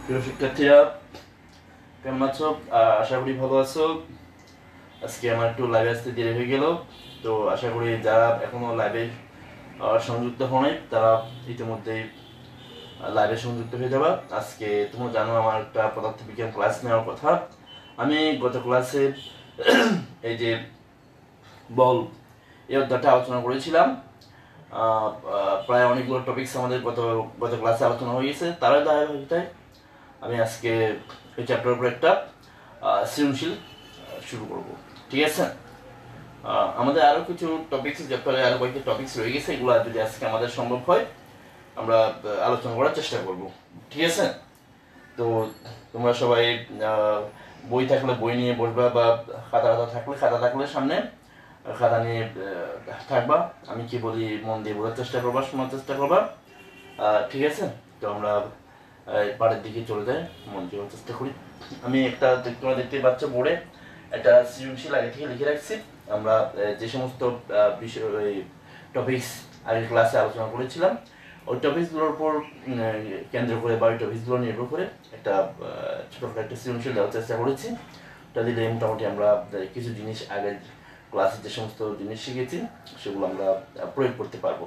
প্রিয় শিক্ষার্থীরা, কেমন আছো? আশা করি ভালো আছো। আজকে আমার একটু লাইভে আসতে দেরি হয়ে গেল, তো আশা করি যারা এখনো লাইভে সংযুক্ত হয়নি তারা ইতিমধ্যেই লাইভে সংযুক্ত হয়ে যাবা। আজকে তোমরা জানো আমার একটা পদার্থবিজ্ঞান ক্লাস নেওয়ার কথা। আমি গত ক্লাসে এই যে বল এই অধ্যায়টা আলোচনা করেছিলাম। প্রায় অনেকগুলো টপিকস আমাদের গত ক্লাসে আলোচনা হয়ে গেছে। তারই ধারাবাহিকতায় আমি আজকে এই চ্যাপ্টার উপর একটা সৃজনশীল শুরু করব। ঠিক আছে, আমাদের আরও কিছু টপিক্স চ্যাপ্টারে আরও কয়েকটি টপিক্স রয়ে গেছে, এগুলো যদি আজকে আমাদের সম্ভব হয় আমরা আলোচনা করার চেষ্টা করব। ঠিক আছে, তো তোমরা সবাই বই থাকলে বই নিয়ে বসবা, বা খাতা থাকলে সামনে খাতা নিয়ে থাকবা। আমি কি বলি মন দিয়ে বোঝার চেষ্টা করবা, শোনার চেষ্টা করবা। ঠিক আছে, তো আমরা পাড়ের দিকে চলে যাই, মন দিয়ে চেষ্টা করি। আমি একটা তোমরা দেখতে পাচ্ছ বোর্ডে একটা সৃজনশীল আগে থেকে লিখে রাখছি। আমরা যে সমস্ত বিষয় টপিকস আগের ক্লাসে আলোচনা করেছিলাম ওই টপিকসগুলোর উপর কেন্দ্র করে বা ওই টপিকসগুলো নির্ভর করে একটা ছোটখাটো একটা সৃজনশীল দেওয়ার চেষ্টা করেছি। ওটা দিলে মোটামুটি আমরা কিছু জিনিস আগের ক্লাসে যে সমস্ত জিনিস শিখেছি সেগুলো আমরা প্রয়োগ করতে পারবো।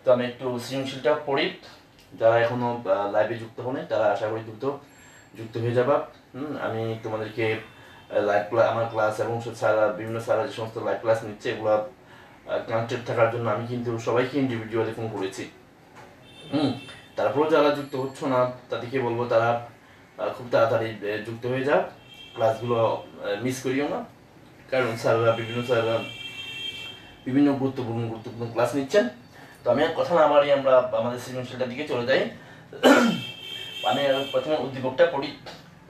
তো আমি একটু সৃজনশীলটা পড়ি। যারা এখনো লাইভে যুক্ত হন তারা আশা করি যুক্ত হয়ে যাবা। আমি তোমাদেরকে আমার ক্লাস এবং বিভিন্ন স্যাররা যে সমস্ত লাইভ ক্লাস নিচ্ছে এগুলো কানেক্টেড থাকার জন্য আমি কিন্তু সবাইকে ইন্ডিভিজুয়ালি ফোন করেছি। তারপরেও যারা যুক্ত হচ্ছ না তাদেরকে বলবো তারা খুব তাড়াতাড়ি যুক্ত হয়ে যাও, ক্লাসগুলো মিস করিও না। কারণ স্যাররা বিভিন্ন গুরুত্বপূর্ণ ক্লাস নিচ্ছেন। তো আমি আর কথা না বাড়িয়ে আমরা আমাদের সৃজনশীলটার দিকে চলে যাই। আমি প্রথমে উদ্দীপকটা পড়ি।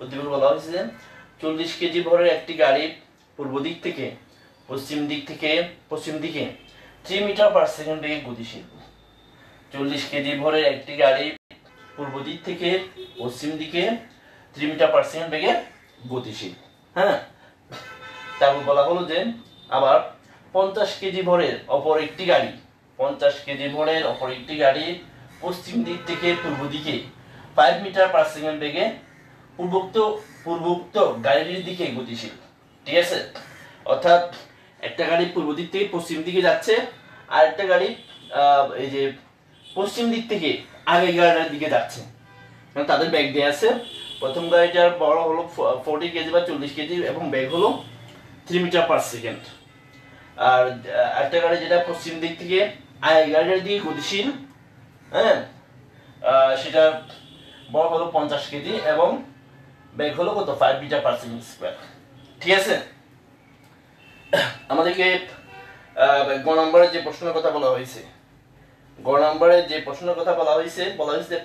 উদ্দীপক বলা হয়েছে যে 40 কেজি ভরের একটি গাড়ি পূর্ব দিক থেকে পশ্চিম দিকে 3 মিটার পার সেকেন্ড বেগে গতিশীল। 40 কেজি ভরের একটি গাড়ি পূর্ব দিক থেকে পশ্চিম দিকে 3 মিটার পার সেকেন্ড বেগে গতিশীল। হ্যাঁ, তারপর বলা হলো যে আবার 50 কেজি ভরের অপর একটি গাড়ি পশ্চিম দিক থেকে পূর্ব দিকে 5 মিটার পার সেকেন্ড বেগে পূর্বোক্ত গাড়ির দিকে গতিশীল। ঠিক আছে, অর্থাৎ একটা গাড়ি পূর্ব দিক থেকে পশ্চিম দিকে যাচ্ছে, আর একটা গাড়ি এই যে পশ্চিম দিক থেকে আগের গাড়িটার দিকে যাচ্ছে। তাদের ব্যাগ দেওয়া আছে। প্রথম গাড়িটার বড় হলো 40 কেজি বা 40 কেজি এবং ব্যাগ হলো 3 মিটার পার সেকেন্ড। আর একটা গাড়ি যেটা পশ্চিম দিক থেকে আগের গাড়িটার দিকে গতিশীল, হ্যাঁ, সেটা বড় হলো 50 কেজি এবং ব্যাগ হলো কত 5 মিটার পার সেকেন্ড স্কয়ার। ঠিক আছে, আমাদেরকে গ নম্বরে যে প্রশ্নের কথা বলা হয়েছে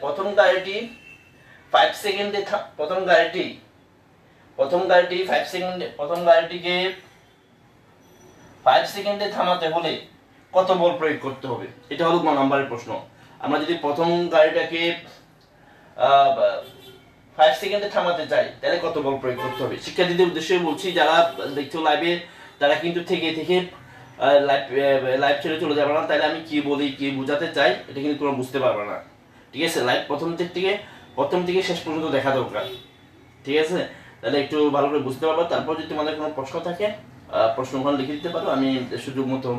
প্রথম গাড়িটি 5 সেকেন্ডে থামাতে হলে কত বল প্রয়োগ করতে হবে, এটা হলো গ নম্বরের প্রশ্ন। আমরা যদি প্রথম গাড়িটাকে 5 সেকেন্ডে থামাতে চাই তাহলে কত বল প্রয়োগ করতে হবে। শিক্ষার্থীদের উদ্দেশ্যে বলছি, যারা দেখছো লাইভে তারা কিন্তু থেকে লাইভ ছেড়ে চলে যাবে না, তাহলে আমি কি বলি কি বোঝাতে চাই এটা কিন্তু তোমরা বুঝতে পারবে না। ঠিক আছে, লাইভ প্রথম থেকে শেষ পর্যন্ত দেখা দরকার। ঠিক আছে, তাহলে একটু ভালো করে বুঝতে পারবো। তারপর যদি তোমাদের কোনো প্রশ্ন থাকে প্রশ্ন ওখানে লিখে দিতে পারো, আমি সুযোগ মতো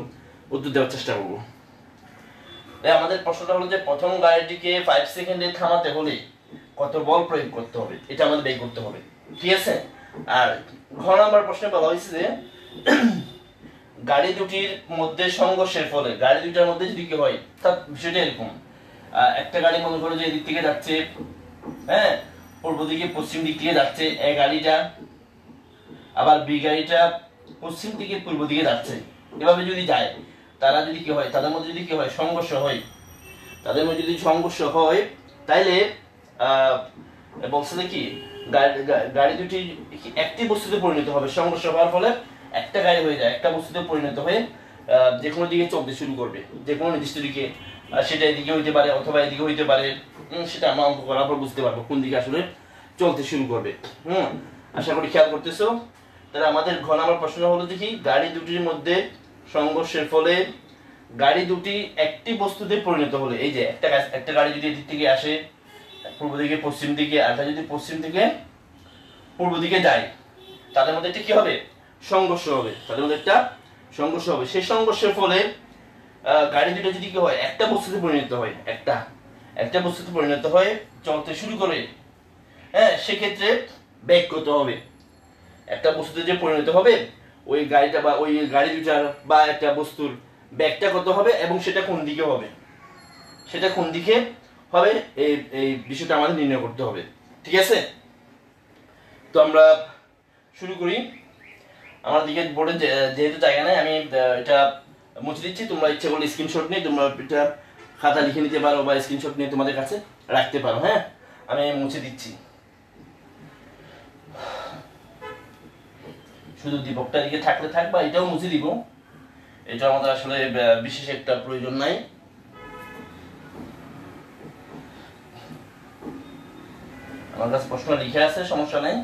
উত্তর দেওয়ার চেষ্টা করবো। আমাদের প্রশ্নটা হলো যে প্রথম গাড়িটিকে 5 সেকেন্ডে থামাতে হলে কত বল প্রয়োগ করতে হবে, এটা আমাদের বের করতে হবে। ঠিক আছে, আর ঘ নম্বর প্রশ্নে বলা হয়েছে যে গাড়ি দুটির মধ্যে সংঘর্ষের ফলে গাড়ি দুটার মধ্যে যদি কি হয়, তার বিষয়টা এরকম। একটা গাড়ি মনে করো যে এদিক থেকে যাচ্ছে, হ্যাঁ, পূর্ব দিকে পশ্চিম দিক থেকে যাচ্ছে এই গাড়িটা, আবার বি গাড়িটা পশ্চিম দিকে পূর্ব দিকে যাচ্ছে। এভাবে যদি যায় তাদের মধ্যে যদি কি হয় সংঘর্ষ হয়, তাইলে বলছে যে কি গাড়ি দুটি একটি বস্তুতে পরিণত হবে। সংঘর্ষ হওয়ার ফলে একটা গাড়ি হয়ে যায় একটা বস্তুতে পরিণত হয়ে যে কোনো দিকে চলতে শুরু করবে, যে কোনো নির্দিষ্ট দিকে। সেটা এদিকে হইতে পারে অথবা এদিকে হইতে পারে, সেটা আমরা অঙ্ক করার পর বুঝতে পারবো কোন দিকে আসলে চলতে শুরু করবে। আশা করি খেয়াল করতেছো। তাহলে আমাদের ঘ নম্বর প্রশ্ন হলো দেখি, গাড়ি দুটির মধ্যে সংঘর্ষের ফলে গাড়ি দুটি একটি বস্তুতে পরিণত হলে, এই যে একটা গাড়ি যদি এদিক থেকে আসে পূর্ব দিকে পশ্চিম দিকে, আরেকটা যদি পশ্চিম থেকে পূর্ব দিকে যায়, তাদের মধ্যে একটা কি হবে? সংঘর্ষ হবে। তাদের মধ্যে একটা সংঘর্ষ হবে। সেই সংঘর্ষের ফলে গাড়ি দুটো যদি কি হয়, একটা বস্তুতে পরিণত হয়, একটা বস্তুতে পরিণত হয়ে চলতে শুরু করে, হ্যাঁ, সেক্ষেত্রে বেগ কত হবে? একটা বস্তুতে যে পরিণত হবে, ওই গাড়িটা বা ওই গাড়ি দুটার বা একটা বস্তুর বেগটা কত হবে এবং সেটা কোন দিকে হবে, সেটা কোন দিকে হবে, এই এই বিষয়টা আমাদের নির্ণয় করতে হবে। ঠিক আছে, তো আমরা শুরু করি। আমার দিকে বোর্ডে যেহেতু জায়গা নেই, আমি এটা মুছে দিচ্ছি। তোমরা ইচ্ছা করলে স্ক্রিনশট নিয়ে তোমরা এটা খাতা লিখে নিতে পারো বা স্ক্রিনশট নিয়ে তোমাদের কাছে রাখতে পারো। হ্যাঁ, আমি মুছে দিচ্ছি। শুধু দীপকটা দিকে থাকলে থাক, বা এটাও মুছে দিব, এটা আমাদের আসলে বিশেষ একটা প্রয়োজন নাই। আমার কাছে প্রশ্ন লিখে আছে, সমস্যা নাই।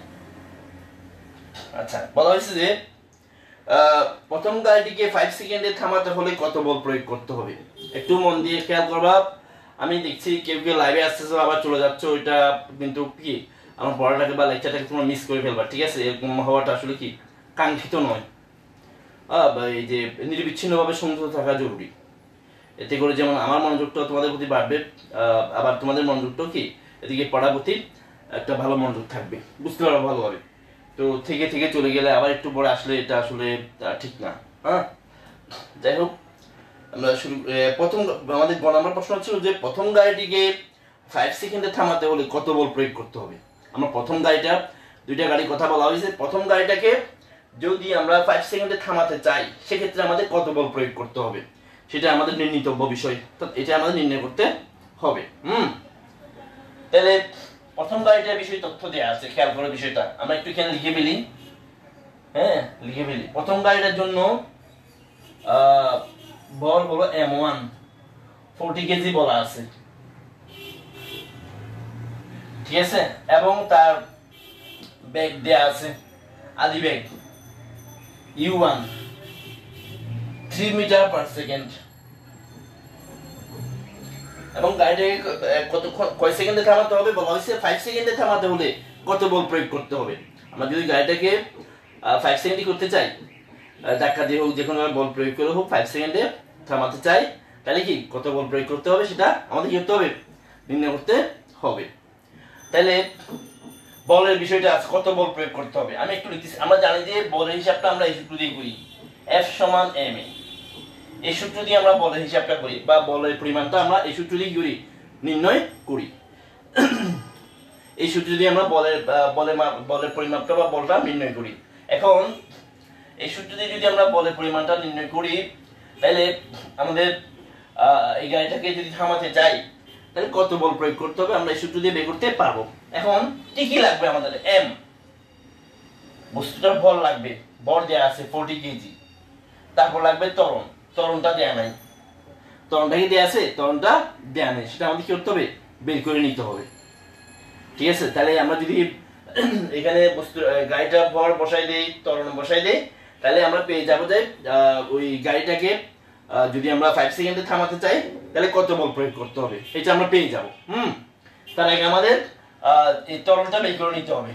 আচ্ছা, বলা হয়েছে যে প্রথম গাড়িটিকে 5 সেকেন্ডে থামাতে হলে কত বল প্রয়োগ করতে হবে? একটু মন দিয়ে খেয়াল করবা। আমি দেখছি কেউ কেউ লাইভে আসতেছো আবার চলে যাচ্ছ, ওইটা কিন্তু কি আমার পড়াটাকে বা লেকচারটাকে তোমরা মিস করে ফেলবা। ঠিক আছে, এরকম হওয়াটা আসলে কি কাঙ্ক্ষিত নয়। এই যে নিরবিচ্ছিন্নভাবে সংযুক্ত থাকা জরুরি। এতে করে যেমন আমার মনোযোগটা তোমাদের প্রতি বাড়বে, আবার তোমাদের মনোযোগটাও কি এদিকে পড়ার প্রতি একটা ভালো মনোযোগ থাকবে, বুঝতে পারবো ভালোভাবে। তো থেকে থেকে চলে গেলে আবার একটু পরে আসলে এটা আসলে ঠিক না। হ্যাঁ, যাই হোক, আমরা শুরু। প্রথম আমাদের গ নাম্বার প্রশ্ন ছিল যে প্রথম গাড়িটিকে 5 সেকেন্ডে থামাতে হলে কত বল প্রয়োগ করতে হবে। আমরা প্রথম গাড়িটা, দুইটা গাড়ির কথা বলা হয়েছে। প্রথম গাড়িটাকে যদি আমরা 5 সেকেন্ডে থামাতে চাই, সেক্ষেত্রে আমাদের কত বল প্রয়োগ করতে হবে, সেটা আমাদের নির্ণীতব্য বিষয়। তো এটা আমাদের নির্ণয় করতে হবে। তাহলে প্রথম গাড়িটার বিষয়ে তথ্য দেওয়া আছে, খেয়াল করে বিষয়টা আমরা একটু এখানে লিখে ফেলি। হ্যাঁ, লিখে ফেলি। প্রথম গাড়িটার জন্য বল হলো M1, 40 কেজি বলা আছে। ঠিক আছে, এবং তার বেগ দেয়া আছে, আদি বেগ U1 3 মিটার পার সেকেন্ড। এবং গাড়িটাকে কয় সেকেন্ডে থামাতে হবে বলা হয়েছে? 5 সেকেন্ডে থামাতে হলে কত বল প্রয়োগ করতে হবে? আমরা যদি গাড়িটাকে 5 সেকেন্ডে করতে চাই, ধাক্কা দিয়ে হোক, যে কোনো বল প্রয়োগ করে হোক, 5 সেকেন্ডে থামাতে চাই, তাহলে কি কত বল প্রয়োগ করতে হবে সেটা আমাদের কি করতে হবে? নির্ণয় করতে হবে। তাহলে বলের বিষয়টা আছে, কত বল প্রয়োগ করতে হবে। আমি একটু লিখতেছি। আমরা জানি যে বলের হিসাবটা আমরা এই সূত্র দিয়ে করি, F সমান ma। এই সূত্র দিয়ে আমরা বলের হিসাবটা করি, বা বলের পরিমাণটা আমরা এই সূত্র দিয়ে করি, নির্ণয় করি। এই সূত্র দিয়ে আমরা বলের পরিমাপটা বা বলটা নির্ণয় করি। এখন এই সূত্র দিয়ে যদি আমরা বলের পরিমাণটা নির্ণয় করি, তাহলে আমাদের এই গাড়িটাকে যদি থামাতে চাই, তাহলে কত বল প্রয়োগ করতে হবে আমরা এই সূত্র দিয়ে বের করতে পারবো। এখন কি লাগবে আমাদের? m, বস্তুটার ভর লাগবে, ভর দেয়া আছে 40 কেজি। তারপর লাগবে ত্বরণ, ত্বরণটা দেয়া নাই। ত্বরণটা কি দেয়া আছে? ত্বরণটা দেয়া নেই, সেটা আমাদের কি করতে হবে? বের করে নিতে হবে। ঠিক আছে, তাহলে আমরা যদি এখানে গাড়িটা ভর বসাই দেই, ত্বরণ বসাই দেই, তাহলে আমরা পেয়ে যাবো যে ওই গাড়িটাকে যদি আমরা 5 সেকেন্ডে থামাতে চাই, তাহলে কত বল প্রয়োগ করতে হবে এটা আমরা পেয়ে যাব। তার আগে আমাদের এই ত্বরণটা বের করে নিতে হবে,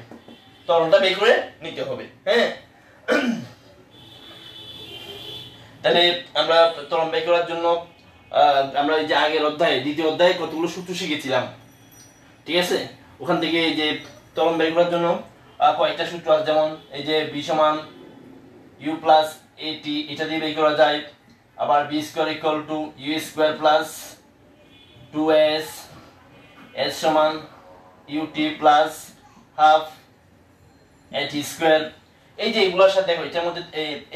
ত্বরণটা বের করে নিতে হবে। হ্যাঁ, তাহলে আমরা ত্বরণ বের করার জন্য আমরা এই যে আগের অধ্যায়ে, দ্বিতীয় অধ্যায়ে কতগুলো সূত্র শিখেছিলাম। ঠিক আছে, ওখান থেকে এই যে ত্বরণ বের করার জন্য কয়েকটা সূত্র আছে, যেমন এই যে b সমান u প্লাস at, এটা দিয়ে বের করা যায়। আবার b square equal two u square plus 2s, s সমান ut plus half at square. এই যে এগুলোর সাথে দেখো,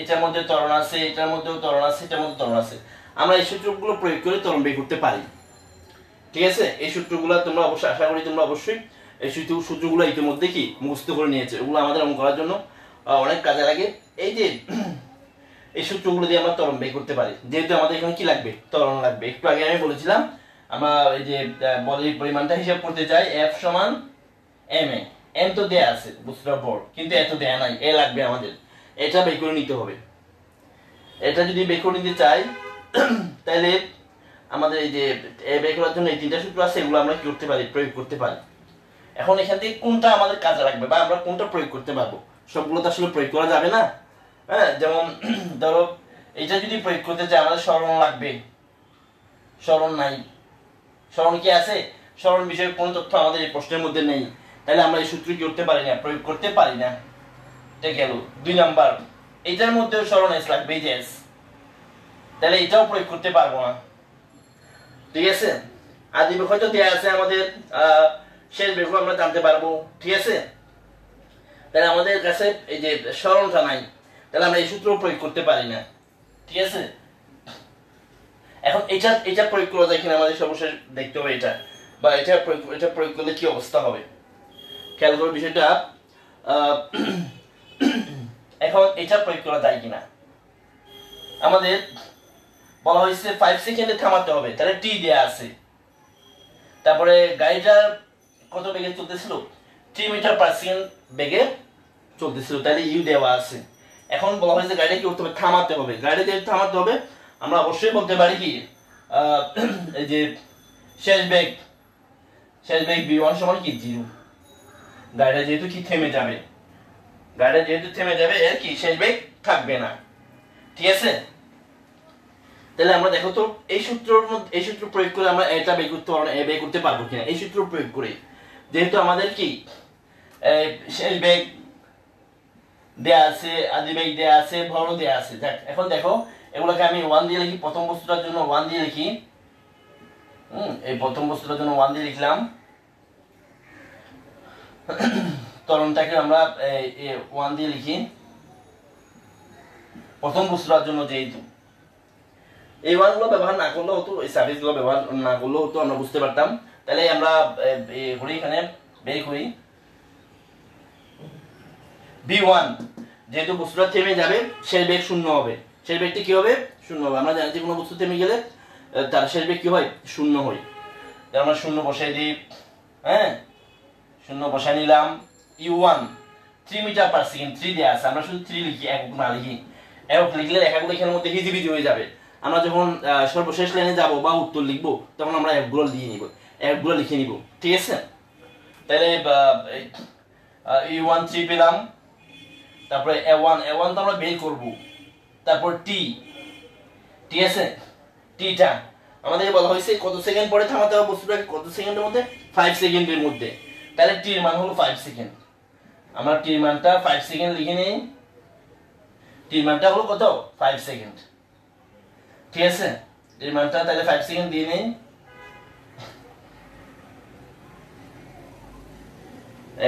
এটার মধ্যে ত্বরণ আছে, এটার মধ্যেও ত্বরণ আছে, এটার মধ্যে ত্বরণ আছে। আমরা এই সূত্রগুলো প্রয়োগ করে ত্বরণ বের করতে পারি। ঠিক আছে, এই সূত্রগুলো তোমরা অবশ্যই, আশা করি তোমরা অবশ্যই এই সূত্রগুলো ইতিমধ্যে কি মুখস্থ করে নিয়েছে। ওগুলো আমাদের অঙ্ক করার জন্য অনেক কাজে লাগে। এই যে এই সূত্রগুলো দিয়ে আমরা ত্বরণ বের করতে পারি, যেহেতু আমাদের এখানে কি লাগবে? ত্বরণ লাগবে। একটু আগে আমি বলেছিলাম আমরা এই যে বলের পরিমাণটা হিসাব করতে চাই, F সমান ma। m তো দেয়া আছে বস্তুটার ভর, কিন্তু এত দেয়া নাই, এ লাগবে আমাদের। এটা বের করে নিতে হবে। এটা যদি বের করে নিতে চাই, তাহলে আমাদের এই যে বের করার জন্য এই তিনটা সূত্র আছে, এগুলো আমরা কি করতে পারি, প্রয়োগ করতে পারি। এখন এখান থেকে কোনটা আমাদের কাজে লাগবে বা আমরা কোনটা প্রয়োগ করতে পারবো, সবগুলো তো আসলে প্রয়োগ করা যাবে না। হ্যাঁ, যেমন ধরো এটা যদি প্রয়োগ করতে চাই আমাদের স্মরণ লাগবে, স্মরণ নাই, স্মরণ কি আছে, স্মরণ বিষয়ে কোন তথ্য আমাদের এই প্রশ্নের মধ্যে নেই, তাহলে আমরা এই সূত্র কি করতে পারি না, প্রয়োগ করতে পারি না। এটা গেল 2 নাম্বার। এটার মধ্যেও স্মরণ এস লাগবে, এই যে এস, তাহলে এটাও প্রয়োগ করতে পারবো না। ঠিক আছে, আদি বিষয় তো দেয়া আছে আমাদের, শেষ বিষয় আমরা জানতে পারবো। ঠিক আছে, তাহলে আমাদের কাছে এই যে স্মরণটা নাই, তাহলে আমরা এই সূত্র প্রয়োগ করতে পারি না। ঠিক আছে, এখন এটা প্রয়োগ করা যায় কিনা আমাদের সর্বশেষ দেখতে হবে, এটা বা এটা প্রয়োগ করলে কি অবস্থা হবে, খেয়াল করে বিষয়টা। এখন এটা প্রয়োগ করা যায় কিনা, আমাদের বলা হয়েছে 5 সেকেন্ডে থামাতে হবে, তাহলে টি দেয়া আছে। তারপরে গাড়িটা কত বেগে চলতেছিল, 3 মিটার পার সেকেন্ড বেগে চলতেছিল, তাহলে ইউ দেওয়া আছে। এখন বলা হয়েছে গাড়িটা কি করতে হবে, থামাতে হবে। গাড়িটা যেহেতু থামাতে হবে, আমরা অবশ্যই বলতে পারি কি, এই যে শেষ বেগ v1 সমান কি 0। গাড়িটা যেহেতু কি থেমে যাবে, এর কি শেষ বেগ থাকবে না। ঠিক আছে, তাহলে আমরা দেখো তো এই সূত্র প্রয়োগ করে আমরা এটা বের করতে পারবো, বের করতে পারবো কিনা এই সূত্র প্রয়োগ করে। যেহেতু আমাদের কি শেষ বেগ দেয়া আছে, আদি বেগ দেয়া আছে, ভরও দেয়া আছে। এখন দেখো এগুলোকে আমি 1 দিয়ে লিখি, প্রথম বস্তুটার জন্য 1 দিয়ে লিখি। এই প্রথম বস্তুটার জন্য 1 দিয়ে লিখলাম, ত্বরণটাকে আমরা 1 দিয়ে লিখি প্রথম বস্তুটার জন্য। যেহেতু এই ওয়ানগুলো ব্যবহার না করলেও হতো, এই সার্ভিসগুলো ব্যবহার না করলেও হতো, আমরা বুঝতে পারতাম। তাহলে আমরা এখানে বের করি v1, যেহেতু বস্তুটা থেমে যাবে শেষ বেগ 0 হবে, শেষ বেগটি কি হবে, 0 হবে। আমরা জানি যে কোনো বস্তু থেমে গেলে তার শেষ বেগ কি হয়, 0 হয়। তাহলে আমরা 0 বসাই দিই। হ্যাঁ, 0 বসাই নিলাম। u1 3 মিটার পার সেকেন্ড, 3 দেয়া আছে, আমরা শুধু 3 লিখি, একক না লিখি। একক লিখলে লেখাগুলো এখানের মধ্যে হিজিবিজি হয়ে যাবে। আমরা যখন সর্বশেষ লাইনে যাব বা উত্তর লিখবো, তখন আমরা একগুলো দিয়ে নিব, একগুলো লিখে নিব। ঠিক আছে, তাহলে u1 3 পেলাম। তারপরে a1 তো আমরা বের করব। তারপর টি, ঠিক আছে, টিটা আমাদের বলা হয়েছে কত সেকেন্ড পরে থামাতে হবে বস্তুটাকে, কত সেকেন্ডের মধ্যে, 5 সেকেন্ডের মধ্যে। তাহলে টির মান হলো 5 সেকেন্ড। আমরা টির মানটা 5 সেকেন্ড লিখে নিই। টির মানটা হলো কত, 5 সেকেন্ড। ঠিক আছে, টির মানটা তাহলে 5 সেকেন্ড দিয়ে নেই।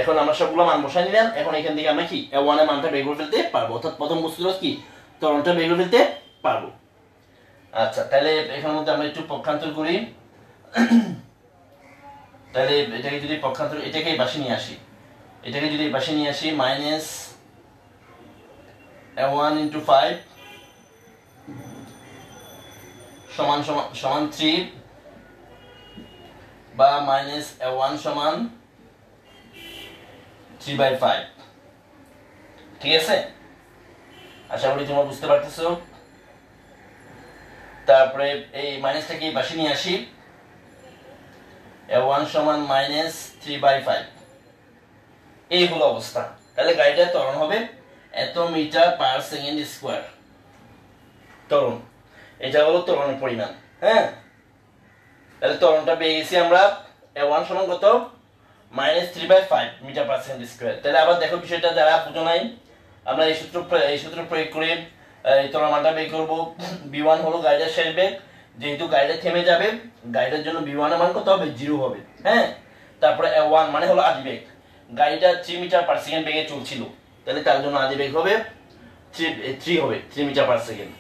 এখন আমরা সবগুলো মান বসাই নিলাম। এখন এখান থেকে আমরা কি a1 এর মানটা বের করে ফেলতে পারবো, অর্থাৎ প্রথম বস্তুটা কি ত্বরণটা বের করে ফেলতে পারবো। আচ্ছা, তাহলে এখানের মধ্যে আমরা একটু পক্ষান্তর করি। তাহলে এটাকে যদি পক্ষান্তর, এটাকে এই পাশে নিয়ে আসি, মাইনাস a1 * 5 সমান 3, বা মাইনাস a1 সমান 3/5। ঠিক আছে, আশা করি তোমরা বুঝতে পারতেছো। তারপরে এই মাইনাসটাকে এই পাশে নিয়ে আসি, a1 সমান মাইনাস 3/5। এই হলো অবস্থা। তাহলে গাড়িটার ত্বরণ হবে এত মিটার পার সেকেন্ড স্কয়ার। ত্বরণ, এটা হলো ত্বরণের পরিমাণ। হ্যাঁ, তাহলে ত্বরণটা পেয়ে গেছি আমরা, a1 সমান কত, minus 3/5 metre per second square. তাহলে আবার দেখো বিষয়টা যারা বুঝো নাই, আমরা এই সূত্র প্রয়োগ করে এই ত্বরণ মানটা বের করব। v1 হলো গাড়িটার শেষ বেগ, যেহেতু গাড়িটা থেমে যাবে, গাড়িটার জন্য v1 এর মান কত হবে, 0 হবে। হ্যাঁ, তারপরে a1 মানে হলো আদি বেগ, গাড়িটা 3 মিটার পার সেকেন্ড বেগে চলছিল, তাহলে তার জন্য আদি বেগ হবে 3 হবে, 3 মিটার পার সেকেন্ড।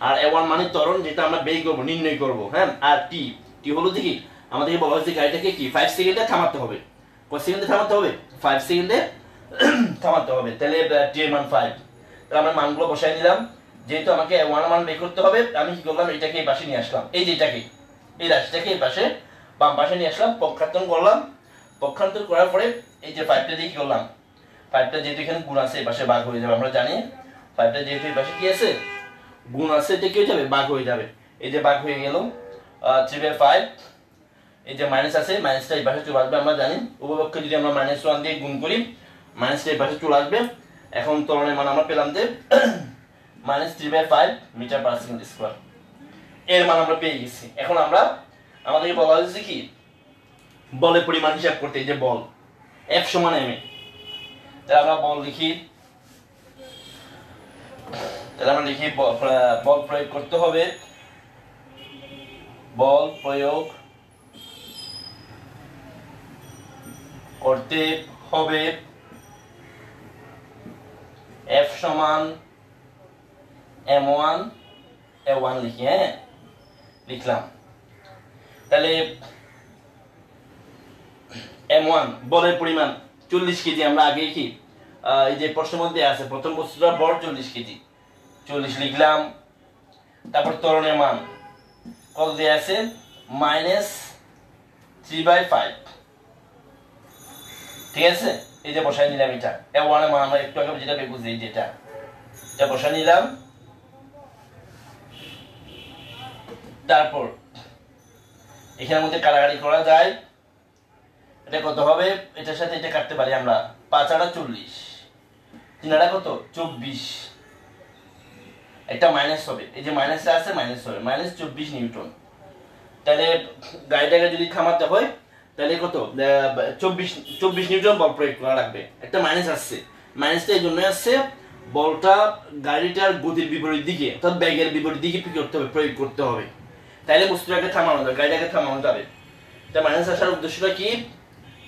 আর a1 মানে ত্বরণ, যেটা আমরা বের করব, নির্ণয় করব। হ্যাঁ, আর টি হলো দেখি আমাদেরকে বলা হয়েছে গাড়িটাকে কি 5 সেকেন্ডে থামাতে হবে। কত সেকেন্ডে থামাতে হবে, 5 সেকেন্ডে থামাতে হবে। তাহলে টি এর মান 5। তাহলে আমরা মানগুলো বসাই দিলাম। যেহেতু আমাকে a1 মান বের করতে হবে, আমি কি করলাম, এটাকে এই পাশে নিয়ে আসলাম, এই রাশিটাকে এই পাশে বাম পাশে নিয়ে আসলাম, পক্ষান্তর করলাম। পক্ষান্তর করার পরে এই যে 5টা দিয়ে কি করলাম, 5টা যেহেতু এখানে গুণ আছে, এই পাশে ভাগ হয়ে যাবে। আমরা জানি 5টা যেহেতু এই পাশে কি আছে, গুণ আছে, এটা কি হয়ে যাবে, ভাগ হয়ে যাবে। এই যে ভাগ হয়ে গেল, 3/5, এই যে মাইনাস আছে মাইনাসটা এই পাশে চলে আসবে। আমরা জানি উভয়পক্ষে যদি আমরা -1 দিয়ে গুণ করি মাইনাসটা এই পাশে চলে আসবে। এখন ত্বরণের মান আমরা পেলাম যে -3/5 মিটার পার সেকেন্ড স্কয়ার, এর মান আমরা পেয়ে গেছি। এখন আমরা আমাদেরকে বলা হয়েছে কি বলের পরিমাণ হিসাব করতে, এই যে বল F = ma, তাহলে আমরা বল লিখি, বল প্রয়োগ করতে হবে, বল প্রয়োগ করতে হবে F = m1 a1 লিখি, হ্যাঁ লিখলাম। তাহলে m1 বলের পরিমাণ 40 কেজি, আমরা আগে কি এই যে প্রশ্নের মধ্যে আছে প্রথম বস্তুটার ভর 40 কেজি, 40 লিখলাম। তারপর ত্বরণের মান কত দেয়া আছে -3/5, ঠিক আছে, এই যে বসাই নিলাম। এটা m1 এর মান আমরা একটু আগে যেটা বের করছি, এই যে এটা বসাই নিলাম। তারপর এখানের মধ্যে কাটাকাটি করা যায়, এটা কত হবে, এটার সাথে এটা কাটতে পারি আমরা, 5 × 40, 3 × কত 24, একটা মাইনাস হবে, এই যে মাইনাসটা আছে মাইনাস হবে, -24 নিউটন। তাহলে গাড়িটাকে যদি থামাতে হয় তাহলে কত 24 নিউটন বল প্রয়োগ করা লাগবে। একটা মাইনাস আসছে, মাইনাসটা এই জন্য আসছে বলটা গাড়িটার গতির বিপরীত দিকে অর্থাৎ বেগের বিপরীত দিকে প্রয়োগ করতে হবে, তাহলে বস্তুটাকে থামানো যাবে, গাড়িটাকে থামানো যাবে। তা মাইনাস আসার উদ্দেশ্যটা কি,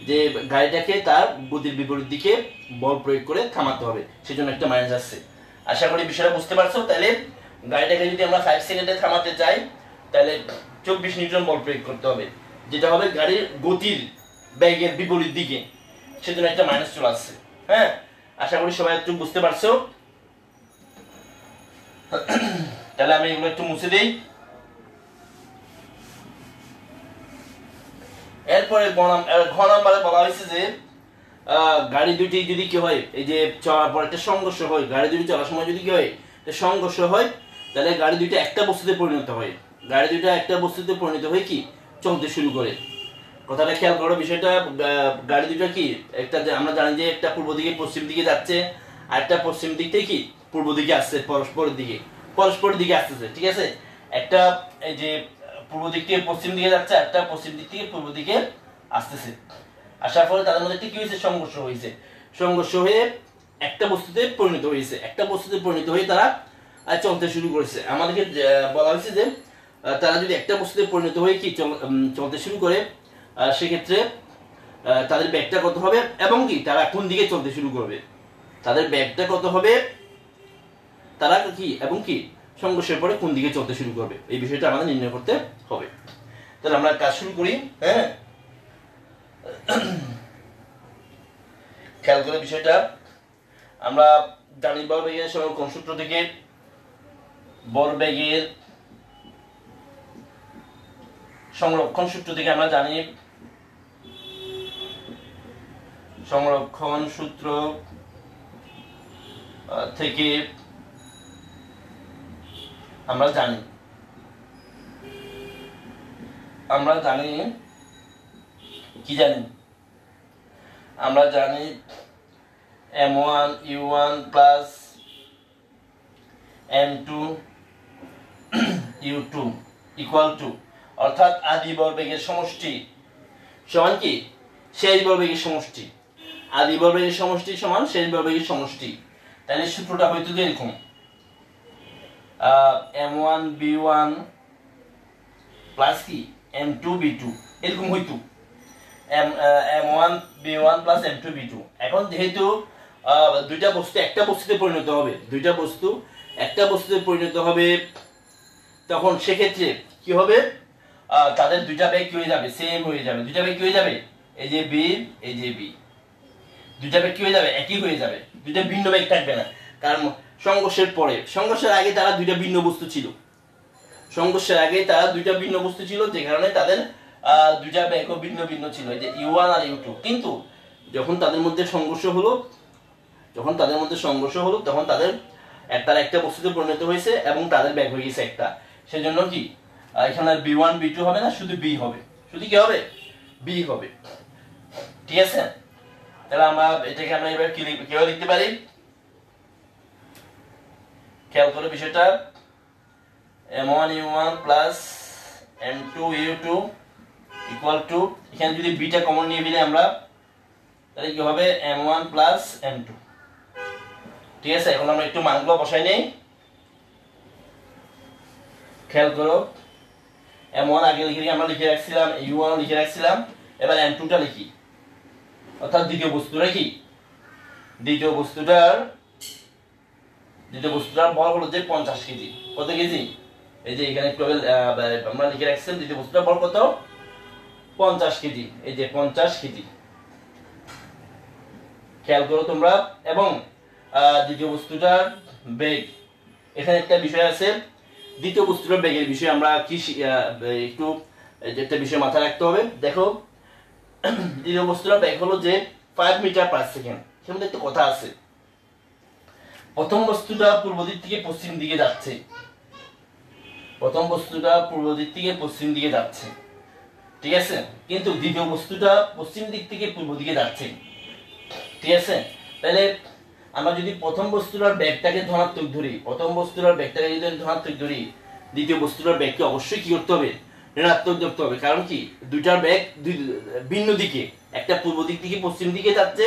যে গাড়িটাকে তার গতির বিপরীত দিকে বল প্রয়োগ করে থামাতে হবে, সেজন্য একটা মাইনাস আসছে। আশা করি বিষয়টা বুঝতে পারছো। তাহলে গাড়িটাকে যদি আমরা 5 সেকেন্ডে থামাতে চাই তাহলে 24 নিউটন বল প্রয়োগ করতে হবে, যেটা হবে গাড়ির গতির বেগের বিপরীত দিকে, সেজন্য একটা মাইনাস চলে আসছে। হ্যাঁ, আশা করি সবাই একটু বুঝতে পারছো। তাহলে আমি এগুলো একটু মুছে দিই। এরপরে ঘ নাম্বারে বলা হয়েছে যে গাড়ি দুটি যদি কি হয়, এই যে চলার পর একটা সংঘর্ষ হয়, গাড়ি দুটি চলার সময় যদি কি হয় সংঘর্ষ হয়, তাহলে গাড়ি দুইটা একটা বস্তুতে পরিণত হয়, গাড়ি দুইটা একটা বস্তুতে পরিণত হয় কি চলতে শুরু করে। কথাটা খেয়াল করো বিষয়টা, গাড়ি দুইটা কি একটা আমরা জানি যে একটা পূর্ব দিকে পশ্চিম দিকে যাচ্ছে, আর একটা পশ্চিম দিক থেকে কি পূর্ব দিকে আসছে, পরস্পরের দিকে আসতেছে, ঠিক আছে। একটা এই যে পূর্ব দিক থেকে পশ্চিম দিকে যাচ্ছে, একটা পশ্চিম দিক থেকে পূর্ব দিকে আসতেছে। আসার ফলে তাদের মধ্যে কি হয়েছে, সংঘর্ষ হয়েছে, সংঘর্ষ হয়ে একটা বস্তুতে পরিণত হয়েছে, একটা বস্তুতে পরিণত হয়ে তারা চলতে শুরু করেছে। আমাদেরকে বলা হয়েছে যে তারা যদি একটা বস্তুতে পরিণত হয়ে কি চলতে শুরু করে, সেক্ষেত্রে তাদের ব্যাগটা কত হবে এবং কি তারা কোন দিকে চলতে শুরু করবে, তাদের ব্যাগটা কত হবে, তারা কি এবং কি সংঘর্ষের পরে কোন দিকে চলতে শুরু করবে, এই বিষয়টা আমাদের নির্ণয় করতে হবে। তাহলে আমরা কাজ শুরু করি। হ্যাঁ, খেয়াল করে বিষয়টা, আমরা জানি বলবেগের সংরক্ষণ সূত্র থেকে বলবেগের সংরক্ষণ সূত্র থেকে আমরা জানি, সংরক্ষণ সূত্র থেকে আমরা জানি কি জানি, আমরা জানি m1 u1 plus m2 u2 equal to, অর্থাৎ আদি বলবেগের সমষ্টি সমান কি শেষ বলবেগের সমষ্টি, আদি বলবেগের সমষ্টি সমান শেষ বলবেগের সমষ্টি। তাহলে সূত্রটা হয়তো এরকম, m1 b1 প্লাস কি m2 b2, এরকম হইতো m1 b1 plus m2 b2। এখন যেহেতু দুইটা বস্তু একটা বস্তুতে পরিণত হবে, দুইটা বস্তু একটা বস্তুতে পরিণত হবে, তখন সেক্ষেত্রে কি হবে, তাদের দুইটা বেগ কি হয়ে যাবে, সেম হয়ে যাবে। দুইটা বেগ কি হয়ে যাবে, এই যে বি এই যে বি, দুইটা বেগ কি হয়ে যাবে, একই হয়ে যাবে, দুইটা ভিন্ন বেগ থাকবে না। কারণ সংঘর্ষের পরে, সংঘর্ষের আগে তারা দুইটা ভিন্ন বস্তু ছিল, সংঘর্ষের আগে তারা দুইটা ভিন্ন বস্তু ছিল, যে কারণে তাদের দুইটা বেগও ভিন্ন ভিন্ন ছিল, এই যে u1 আর u2। কিন্তু যখন তাদের মধ্যে সংঘর্ষ হলো, তখন তারা একটা বস্তুতে পরিণত হয়েছে এবং তাদের বেগ হয়ে গেছে একটা, সেজন্য কি এখানে b1 b2 হবে না, শুধু b হবে, শুধু কি হবে, b হবে। ঠিক আছে, তাহলে আমরা এটাকে আমরা এবার কিভাবে লিখতে পারি, খেয়াল করে বিষয়টা, m1 u1 plus m2 u2 equal to, এখানে যদি বিটা কমন নিয়ে নিলে আমরা, তাহলে কি হবে m1 প্লাস m2। ঠিক আছে, এখন আমরা একটু মানগুলো বসাই নেই, খেয়াল করো, m1 আগে আমরা লিখে রাখছিলাম, u1 লিখে রাখছিলাম, এবার m2 টা লিখি, অর্থাৎ দ্বিতীয় বস্তুটা কি, দ্বিতীয় বস্তুটার ভর হলো যে 50 কেজি। কত কেজি, এই যে এখানে একটু আমরা লিখে রাখছিলাম, দ্বিতীয় বস্তুটার ভর কত, 50 কেজি, এই যে 50 কেজি, খেয়াল করো তোমরা। এবং দ্বিতীয় বস্তুটার বেগ, এখানে একটা বিষয় আছে, দ্বিতীয় বস্তুটার বেগের বিষয়ে আমরা কি একটু একটা বিষয় মাথায় রাখতে হবে। দেখো, দ্বিতীয় বস্তুটার বেগ হলো যে 5 মিটার পার সেকেন্ড। সেখানে একটা কথা আছে, প্রথম বস্তুটা পূর্ব দিক থেকে পশ্চিম দিকে যাচ্ছে, প্রথম বস্তুটা পূর্ব দিক থেকে পশ্চিম দিকে যাচ্ছে, ঠিক আছে, কিন্তু দ্বিতীয় বস্তুটা পশ্চিম দিক থেকে পূর্ব দিকে যাচ্ছে। ঠিক আছে, তাহলে আমরা যদি প্রথম বস্তুটার বেগটাকে ধনাত্মক ধরি, প্রথম বস্তুটার বেগটাকে যদি ধনাত্মক ধরি, দ্বিতীয় বস্তুটার বেগকে অবশ্যই কি করতে হবে, ঋণাত্মক ধরতে হবে। কারণ কি, দুইটার বেগ ভিন্ন দিকে, একটা পূর্ব দিক থেকে পশ্চিম দিকে যাচ্ছে,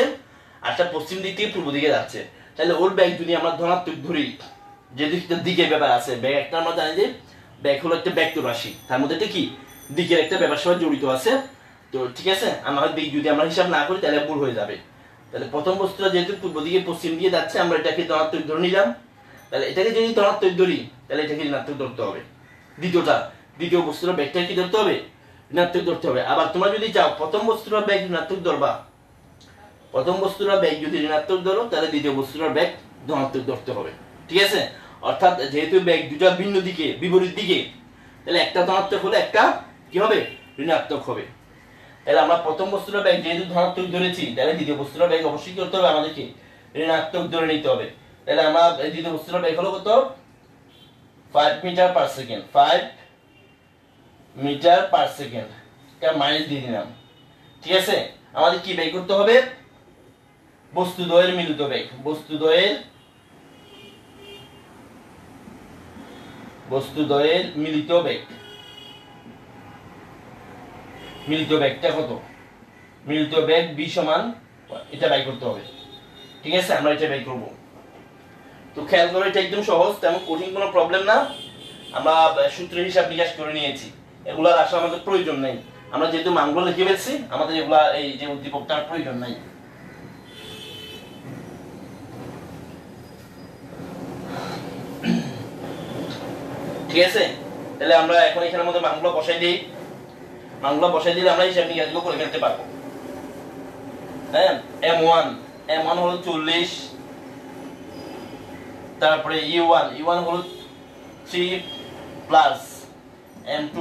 আর একটা পশ্চিম দিক থেকে পূর্ব দিকে যাচ্ছে। তাহলে ওর বেগ যদি আমরা ধনাত্মক ধরি, যে দিকে ব্যাপার আছে, বেগ একটা আমরা জানি যে বেগ হলো একটা ভেক্টর রাশি, তার মধ্যে একটা কি দিকের একটা ব্যাপার সবাই জড়িত আছে। তো ঠিক আছে, আমরা দিক যদি আমরা হিসাব না করি তাহলে ভুল হয়ে যাবে। তাহলে প্রথম বস্তুটা যেহেতু পূর্ব দিকে পশ্চিম দিকে যাচ্ছে, আমরা এটাকে ধনাত্মক ধরে নিলাম। তাহলে এটাকে যদি ধনাত্মক ধরি, তাহলে এটাকে ঋণাত্মক ধরতে হবে। দ্বিতীয় বস্তুর বেগটা কি ধরতে হবে, ঋণাত্মক ধরতে হবে। আবার তোমরা যদি চাও প্রথম বস্তুর বেগ ঋণাত্মক ধরবা, প্রথম বস্তুর বেগ যদি ঋণাত্মক ধরো, তাহলে দ্বিতীয় বস্তুর বেগ ধনাত্মক ধরতে হবে। ঠিক আছে, অর্থাৎ যেহেতু বেগ দুটা ভিন্ন দিকে, বিপরীত দিকে, তাহলে একটা ধনাত্মক হলে একটা কি হবে, ঋণাত্মক হবে। তাহলে আমরা প্রথম বস্তুর বেগ যেহেতু ধনাত্মক ধরেছি, তাহলে দ্বিতীয় বস্তুর বেগ অবশ্যই করতে হবে আমাদেরকে ঋণাত্মক ধরে নিতে হবে। তাহলে আমরা দ্বিতীয় বস্তুর বেগ হলো কত, 5 metre per second, 5 metre per second, এটা মাইনাস দিয়ে দিলাম। ঠিক আছে, আমাদের কি বের করতে হবে, বস্তুদ্বয়ের মিলিত বেগ, বস্তুদ্বয়ের মিলিত বেগ, মিলিত বেগটা কত, মিলিত বেগ b সমান, এটা বাই করতে হবে। ঠিক আছে, আমরা এটা বাই করব। তো খেয়াল করো, এটা একদম সহজ, তেমন কঠিন কোনো প্রবলেম না। আমরা সূত্র হিসাব নিকাশ করে নিয়েছি, এগুলার আসলে আমাদের প্রয়োজন নেই। আমরা যেহেতু মানগুলো লিখে ফেলছি, আমাদের এগুলা এই যে উদ্দীপকটার প্রয়োজন নাই। ঠিক আছে, তাহলে আমরা এখন এখানের মধ্যে মানগুলো বসাই দিই, মানগুলো বসাই দিলে আমরা হিসাব নিকাশগুলো করে ফেলতে পারবো। হ্যাঁ, m1 হলো 40, তারপরে u1 হলো 3 প্লাস m2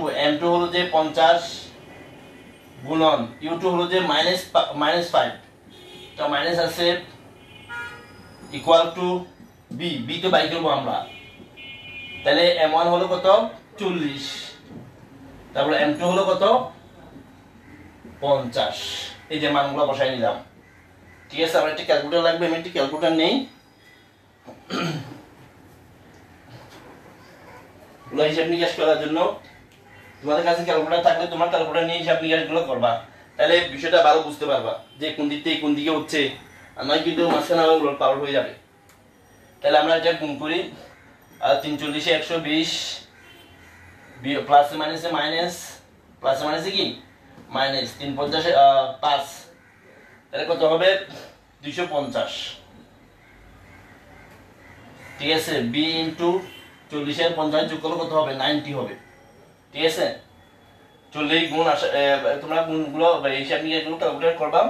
হলো যে 50 গুণন u2 হলো যে -5, তো মাইনাস আছে, ইকুয়াল টু b তো বাই করবো আমরা। তাহলে m1 হলো কত, 40, তারপরে m2 হলো কত, 50। এই যে মানগুলো বসাই নিলাম। ঠিক আছে, আমার একটা ক্যালকুলেটর লাগবে, আমি একটা ক্যালকুলেটর নেই, হিসাব নিকাশ করার জন্য। তোমাদের কাছে ক্যালকুলেটর থাকলে তোমার ক্যালকুলেটর নিয়ে হিসাব নিকাশ গুলো করবা, তাহলে বিষয়টা ভালো বুঝতে পারবা যে কোন দিক থেকে কোন দিকে হচ্ছে, আমার কিন্তু মাঝখানে পাওয়ার হয়ে যাবে। তাহলে আমরা এটা গুণ করি, 340 120, প্লাস মাইনাসে মাইনাস, প্লাস মাইনাসে কি মাইনাস, 3 50 5, তাহলে কত হবে 250। ঠিক আছে, b ইনটু 40 এর 50 যোগ করলে কত হবে, 90 হবে। ঠিক আছে, 40 গুণ তোমরা গুণগুলো হিসাব নিয়ে এগুলো ক্যালকুলেট করবা।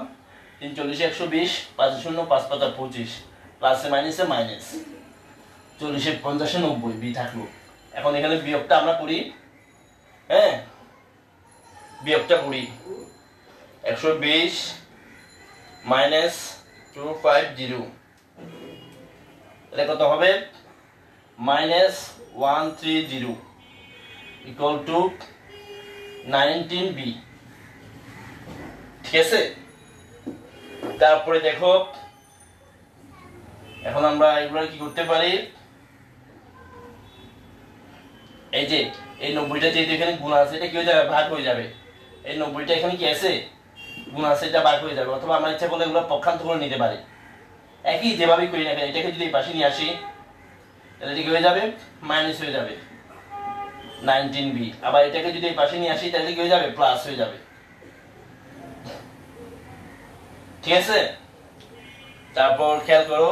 340 120, 5 0 5 5 25, প্লাসে মাইনাসে মাইনাস, 40 50 90, বি থাকলো। এখন এখানে বিয়োগটা আমরা করি, হ্যাঁ বিয়োগটা করি, 120 মাইনাস 250, তাহলে কত হবে, -130। Equal to 19b। ঠিক আছে, তারপরে দেখো এখন আমরা এগুলো কি করতে পারি, এই যে এই 90টা যেহেতু এখানে গুণ আছে এটা কি হয়ে যাবে, ভাগ হয়ে যাবে। এই 90টা এখানে কি আছে, গুণ আছে, এটা ভাগ হয়ে যাবে। অথবা আমরা ইচ্ছা করলে এগুলো পক্ষান্তর করে নিতে পারি, একই যেভাবে করি না কেন। এটাকে যদি এই পাশে নিয়ে আসি তাহলে এটা কি হয়ে যাবে, মাইনাস হয়ে যাবে 19b। আবার এটাকে যদি এই পাশে নিয়ে আসি তাহলে কি হয়ে যাবে, প্লাস হয়ে যাবে। ঠিক আছে, তারপর খেয়াল করো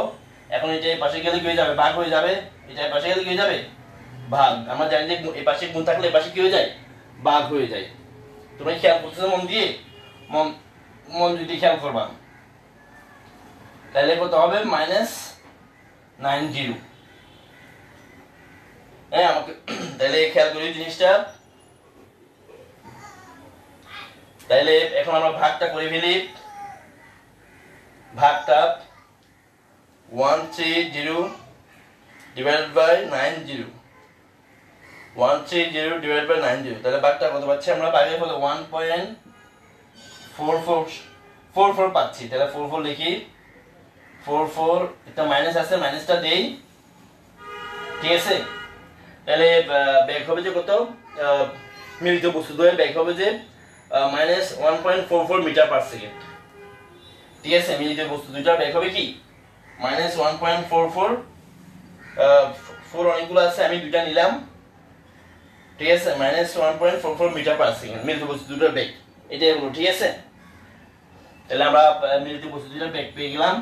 এখন এটা এই পাশে গেলে কি হয়ে যাবে, ভাগ হয়ে যাবে। এটা এই পাশে গেলে কি হয়ে যাবে, ভাগ। আমরা জানি যে এই পাশে গুণ থাকলে এই পাশে কি হয়ে যায়, ভাগ হয়ে যায়। তোমরা খেয়াল করতেছো মন দিয়ে, মন যদি খেয়াল করবা তাহলে কত হবে, -90। হ্যাঁ আমাকে তাহলে খেয়াল করি জিনিসটা। তাহলে এখন আমরা ভাগটা করে ফেলি। ভাগটা 130 ডিভাইডেড বাই 90, 130 ডিভাইডেড বাই 90। তাহলে ভাগটা কত পাচ্ছি আমরা, ভাগের ফলে 1.4444 পাচ্ছি। তাহলে 44 লিখি, 44 একটা মাইনাস আছে, মাইনাসটা দেই। ঠিক আছে, তাহলে ব্যাক হবে যে কত, মিলিত বস্তু দ্বয়ের ব্যাক হবে যে -1.44 মিটার পার সেকেন্ড। ঠিক আছে, মিলিত বস্তু দুইটার ব্যাক হবে কি, -1.44। 4 অনেকগুলো আছে, আমি দুইটা নিলাম। ঠিক আছে, -1.44 মিটার পার সেকেন্ড মিলিত বস্তু দুইটার ব্যাক, এটাই হলো। ঠিক আছে, তাহলে আমরা মিলিত বস্তু দুইটার ব্যাক পেয়ে গেলাম।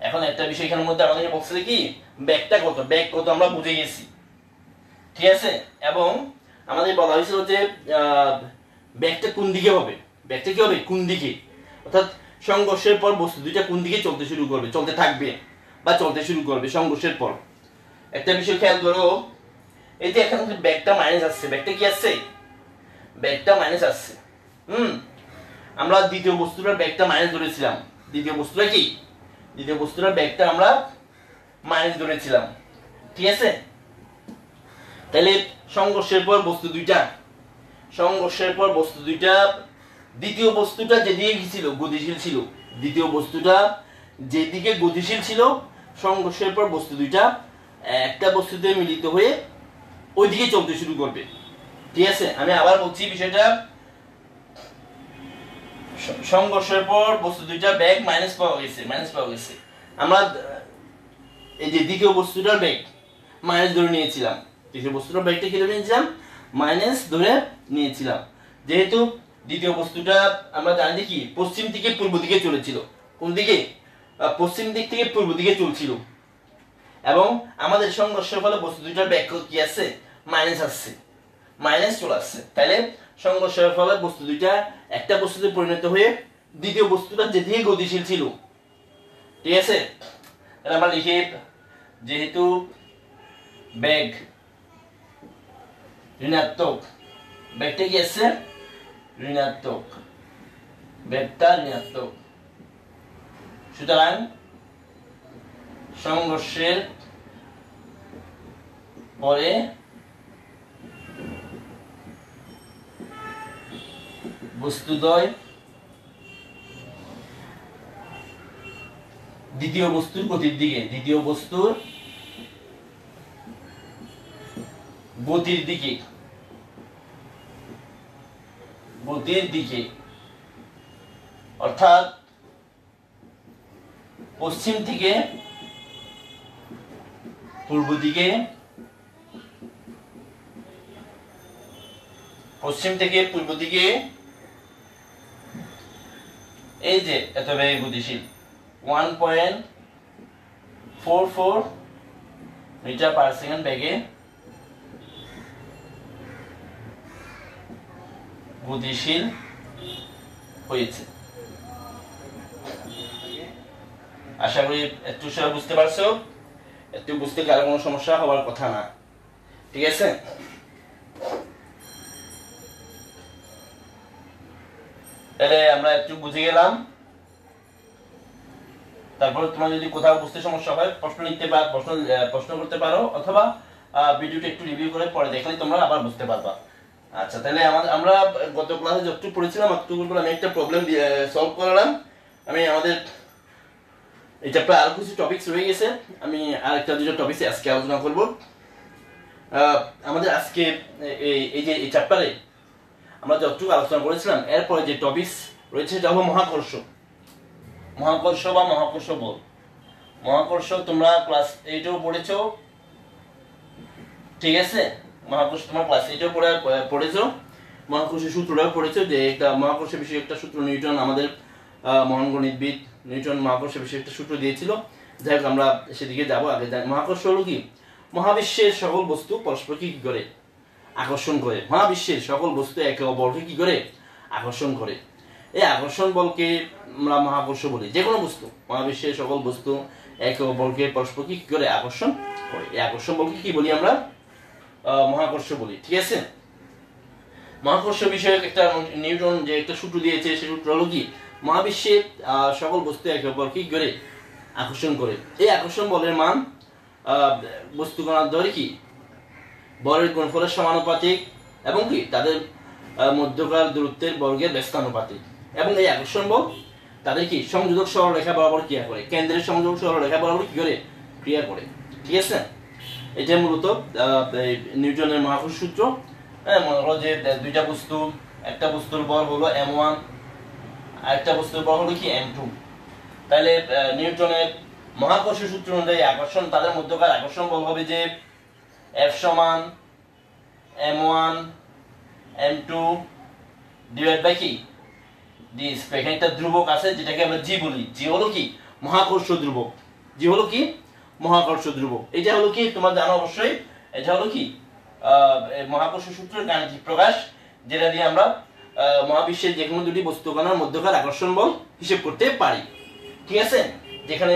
এখন একটা বিষয় এখানের মধ্যে আমাদের বলছে কি, ব্যাকটা কত, ব্যাক কত আমরা বুঝে গেছি। ঠিক আছে, এবং আমাদের বলা হয়েছিল যে ব্যাকটা কোন দিকে হবে, ব্যাকটা কি হবে কোন দিকে, অর্থাৎ সংঘর্ষের পর বস্তু দুইটা কোন দিকে চলতে শুরু করবে, চলতে থাকবে বা চলতে শুরু করবে সংঘর্ষের পর। একটা বিষয় খেয়াল করো, এই যে এখানে ব্যাকটা মাইনাস আসছে, ব্যাকটা কি আসছে, ব্যাকটা মাইনাস আসছে। আমরা দ্বিতীয় বস্তুটার ব্যাকটা মাইনাস ধরেছিলাম। দ্বিতীয় বস্তুটা কি, দ্বিতীয় বস্তুটার ব্যাকটা আমরা মাইনাস ধরেছিলাম। ঠিক আছে, তাহলে সংঘর্ষের পর বস্তু দুইটা, সংঘর্ষের পর বস্তু দুইটা, দ্বিতীয় বস্তুটা যেদিকে ছিল গতিশীল ছিল, দ্বিতীয় বস্তুটা যেদিকে গতিশীল ছিল, সংঘর্ষের পর বস্তু দুইটা একটা বস্তুতে মিলিত হয়ে ওইদিকে চলতে শুরু করবে। ঠিক আছে, আমি আবার বলছি বিষয়টা, সংঘর্ষের পর বস্তু দুইটা ব্যাগ মাইনাস পাওয়া গেছে। আমরা এই যে দ্বিতীয় বস্তুটার ব্যাগ মাইনাস ধরে নিয়েছিলাম, দ্বিতীয় বস্তুটার ব্যাগটা কি ধরে নিয়েছিলাম, মাইনাস ধরে নিয়েছিলাম। যেহেতু দ্বিতীয় বস্তুটা আমরা জানি যে কি পশ্চিম থেকে পূর্ব দিকে চলেছিল, কোন দিকে, পশ্চিম দিক থেকে পূর্ব দিকে চলছিল, এবং আমাদের সংঘর্ষের ফলে বস্তু দুইটার ব্যাগ কি আছে, মাইনাস আসছে, মাইনাস চলে আসছে। তাহলে সংঘর্ষের ফলে বস্তু দুইটা একটা বস্তুতে পরিণত হয়ে দ্বিতীয় বস্তুটা যেদিকে গতিশীল ছিল। ঠিক আছে, তাহলে আমরা লিখি, যেহেতু বেগ ঋণাত্মক, বেগটা কি আছে ঋণাত্মক, বেগটা ঋণাত্মক, সুতরাং সংঘর্ষের পরে বস্তুদ্বয় দ্বিতীয় বস্তুর গতির দিকে, দ্বিতীয় বস্তুর গতির দিকে, গতির দিকে, অর্থাৎ পশ্চিম থেকে পূর্ব দিকে, পশ্চিম থেকে পূর্ব দিকে, এই যে এত বেগে গতিশীল 1.44 মিটার পার সেকেন্ড বেগে গতিশীল হয়েছে। আশা করি একটু সব বুঝতে পারছো, একটু বুঝতে গেলে কোনো সমস্যা হওয়ার কথা না। ঠিক আছে, তাহলে আমরা একটু বুঝে গেলাম। তারপরে তোমার যদি কোথাও বুঝতে সমস্যা হয় প্রশ্ন লিখতে পারো, প্রশ্ন করতে পারো, অথবা ভিডিওটা একটু রিভিউ করে পরে দেখলে তোমরা আবার বুঝতে পারবা। আচ্ছা, তাহলে আমরা গত ক্লাসে যতটুকু পড়েছিলাম অতটুকু আমি একটা প্রবলেম সলভ করলাম। আমি আমাদের এই চ্যাপ্টারে আরো কিছু টপিকস রয়ে গেছে, আমি আরেকটা দুটো টপিকস আজকে আলোচনা করব। আমাদের আজকে এই চ্যাপ্টারে আমরা যতটুকু আলোচনা করেছিলাম এরপরে যে টপিকস রয়েছে সেটা হলো মহাকর্ষ। মহাকর্ষ বা মহাকর্ষ বল। মহাকর্ষ তোমরা ক্লাস 8এও পড়েছো, ঠিক আছে? মহাকর্ষ তোমরা ক্লাস 8এও পড়েছো, মহাকর্ষের সূত্রটাও পড়েছো, যে একটা মহাকর্ষ বিষয়ে একটা সূত্র নিউটন আমাদের মহান গণিতবিদ নিউটন মহাকর্ষ বিষয়ে একটা সূত্র দিয়েছিল। যাই হোক আমরা সেদিকে যাবো। আগে মহাকর্ষ হলো কি? মহাবিশ্বের সকল বস্তু পরস্পরকে কি করে? আকর্ষণ করে। মহাবিশ্বের সকল বস্তু একে অপরকে কি করে? আকর্ষণ করে। এই আকর্ষণ বলকে আমরা মহাকর্ষ বলি। যে কোনো বস্তু, মহাবিশ্বের সকল বস্তু একে অপরকে পরস্পরকে কি করে? আকর্ষণ করে। এই আকর্ষণ বলকে কি বলি আমরা? মহাকর্ষ বলি, ঠিক আছে? মহাকর্ষ বিষয়ক একটা নিউটন যে একটা সূত্র দিয়েছে, সেই সূত্র হলো কি? মহাবিশ্বের সকল বস্তু একে অপরকে কি করে? আকর্ষণ করে। এই আকর্ষণ বলের মান বস্তু কণার দরে কি? বলের গুণফলের সমানুপাতিক এবং কি তাদের মধ্যকার দূরত্বের বর্গের ব্যস্তানুপাতিক। এবং এই আকর্ষণ বল তাদের কি সংযোজক সরলরেখা বরাবর ক্রিয়া করে। কেন্দ্রের সংযোজক সরলরেখা বরাবর কি করে? ক্রিয়া করে, ঠিক আছে? এটা মূলত নিউটনের মহাকর্ষ সূত্র। মনে করো যে দুইটা বস্তু, একটা বস্তুর বল হলো m1 আর একটা বস্তুর বল হলো কি m2। তাহলে নিউটনের মহাকর্ষ সূত্র অনুযায়ী আকর্ষণ, তাদের মধ্যকার আকর্ষণ বল হবে যে F সমান m1 m2 ডিভাইড বাই কি d স্কয়ার। এখানে একটা ধ্রুবক আছে যেটাকে আমরা g বলি। g হলো কি? মহাকর্ষ ধ্রুবক। g হলো কি? মহাকর্ষ ধ্রুবক। এটা হলো কি? তোমরা জানো অবশ্যই, এটা হলো কি? মহাকর্ষ সূত্রের গাণিতিক প্রকাশ, যেটা দিয়ে আমরা মহাবিশ্বের যে কোনো দুটি বস্তু কণার মধ্যকার আকর্ষণ বল হিসেব করতে পারি, ঠিক আছে? যেখানে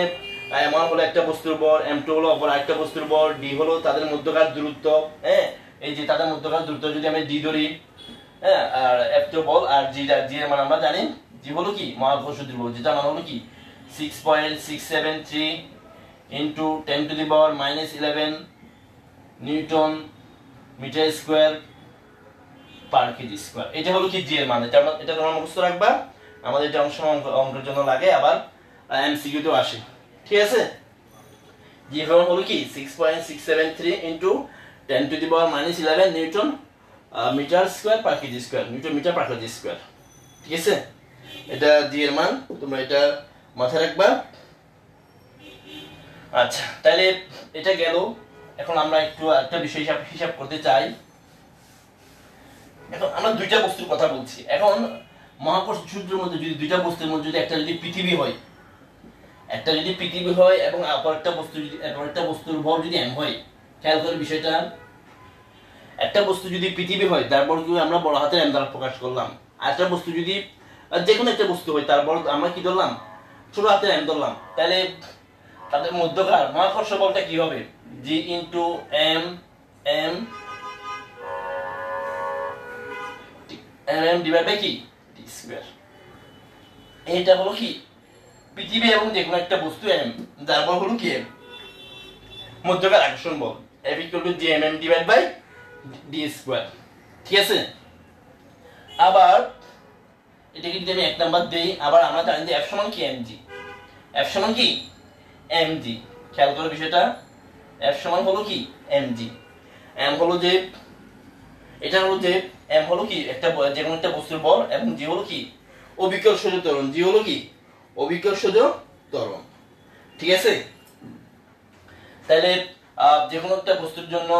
m1 হলো একটা বস্তুর বল, m2 হলো অপর আরেকটা বস্তুর বল, d হলো তাদের মধ্যকার দূরত্ব। হ্যাঁ, এই যে তাদের মধ্যকার দূরত্ব যদি আমি d ধরি, হ্যাঁ, আর f2 বল, আর g এর মান আমরা জানি g হলো কি? মহাকর্ষ ধ্রুবক, যেটা মান হলো কি 6.673 into 10 to the power -11 newton metre square per kg square. এটা হলো কি g এর মান। এটা তোমরা মুখস্থ রাখবা, আমাদের এটা অঙ্কের জন্য লাগে, আবার এমসিকিউ তেও আসে, ঠিক আছে? g হলো কি 6.673 into 10 to the power -11 newton metre square per kg square, newton metre per kg square, ঠিক আছে? এটা g এর মান, তোমরা এটা মাথায় রাখবা। আচ্ছা, তাহলে এটা গেল। এখন আমরা একটু একটা বিষয় হিসাব করতে চাই। এখন আমরা দুইটা বস্তুর কথা বলছি। এখন মহাকর্ষ সূত্রের মধ্যে যদি দুইটা বস্তুর মধ্যে যদি একটা যদি পৃথিবী হয়, এবং অপর একটা বস্তুর ভর যদি m হয়, খেয়াল করে বিষয়টা। একটা বস্তু যদি পৃথিবী হয় তার ভর কি আমরা বড় হাতের m দ্বারা প্রকাশ করলাম। আর একটা বস্তু যদি যে কোনো একটা বস্তু হয় তার ভর আমরা কি ধরলাম? ছোট হাতের m ধরলাম। তাহলে তাদের মধ্যকার মহাকর্ষ বলটা কি হবে? g into m divide by কি d স্কয়ার। এটা হলো কি পৃথিবী এবং যে কোনো একটা বস্তু m, যার বল হলো কি m, মধ্যকার আকর্ষণ বল F = gmm divide by d square, ঠিক আছে? আবার এটাকে যদি আমি 1 নাম্বার দেই, আবার আমরা জানি যে F সমান কি mg। F সমান কি mg, খেয়াল করো বিষয়টা। F সমান হলো কি mg। m হলো যে এটা হলো যে m হলো কি একটা যে কোনো একটা বস্তুর বল, এবং g হলো কি অভিকর্ষজ ত্বরণ। g হলো কি অভিকর্ষজ ত্বরণ, ঠিক আছে? তাহলে যে কোনো একটা বস্তুর জন্য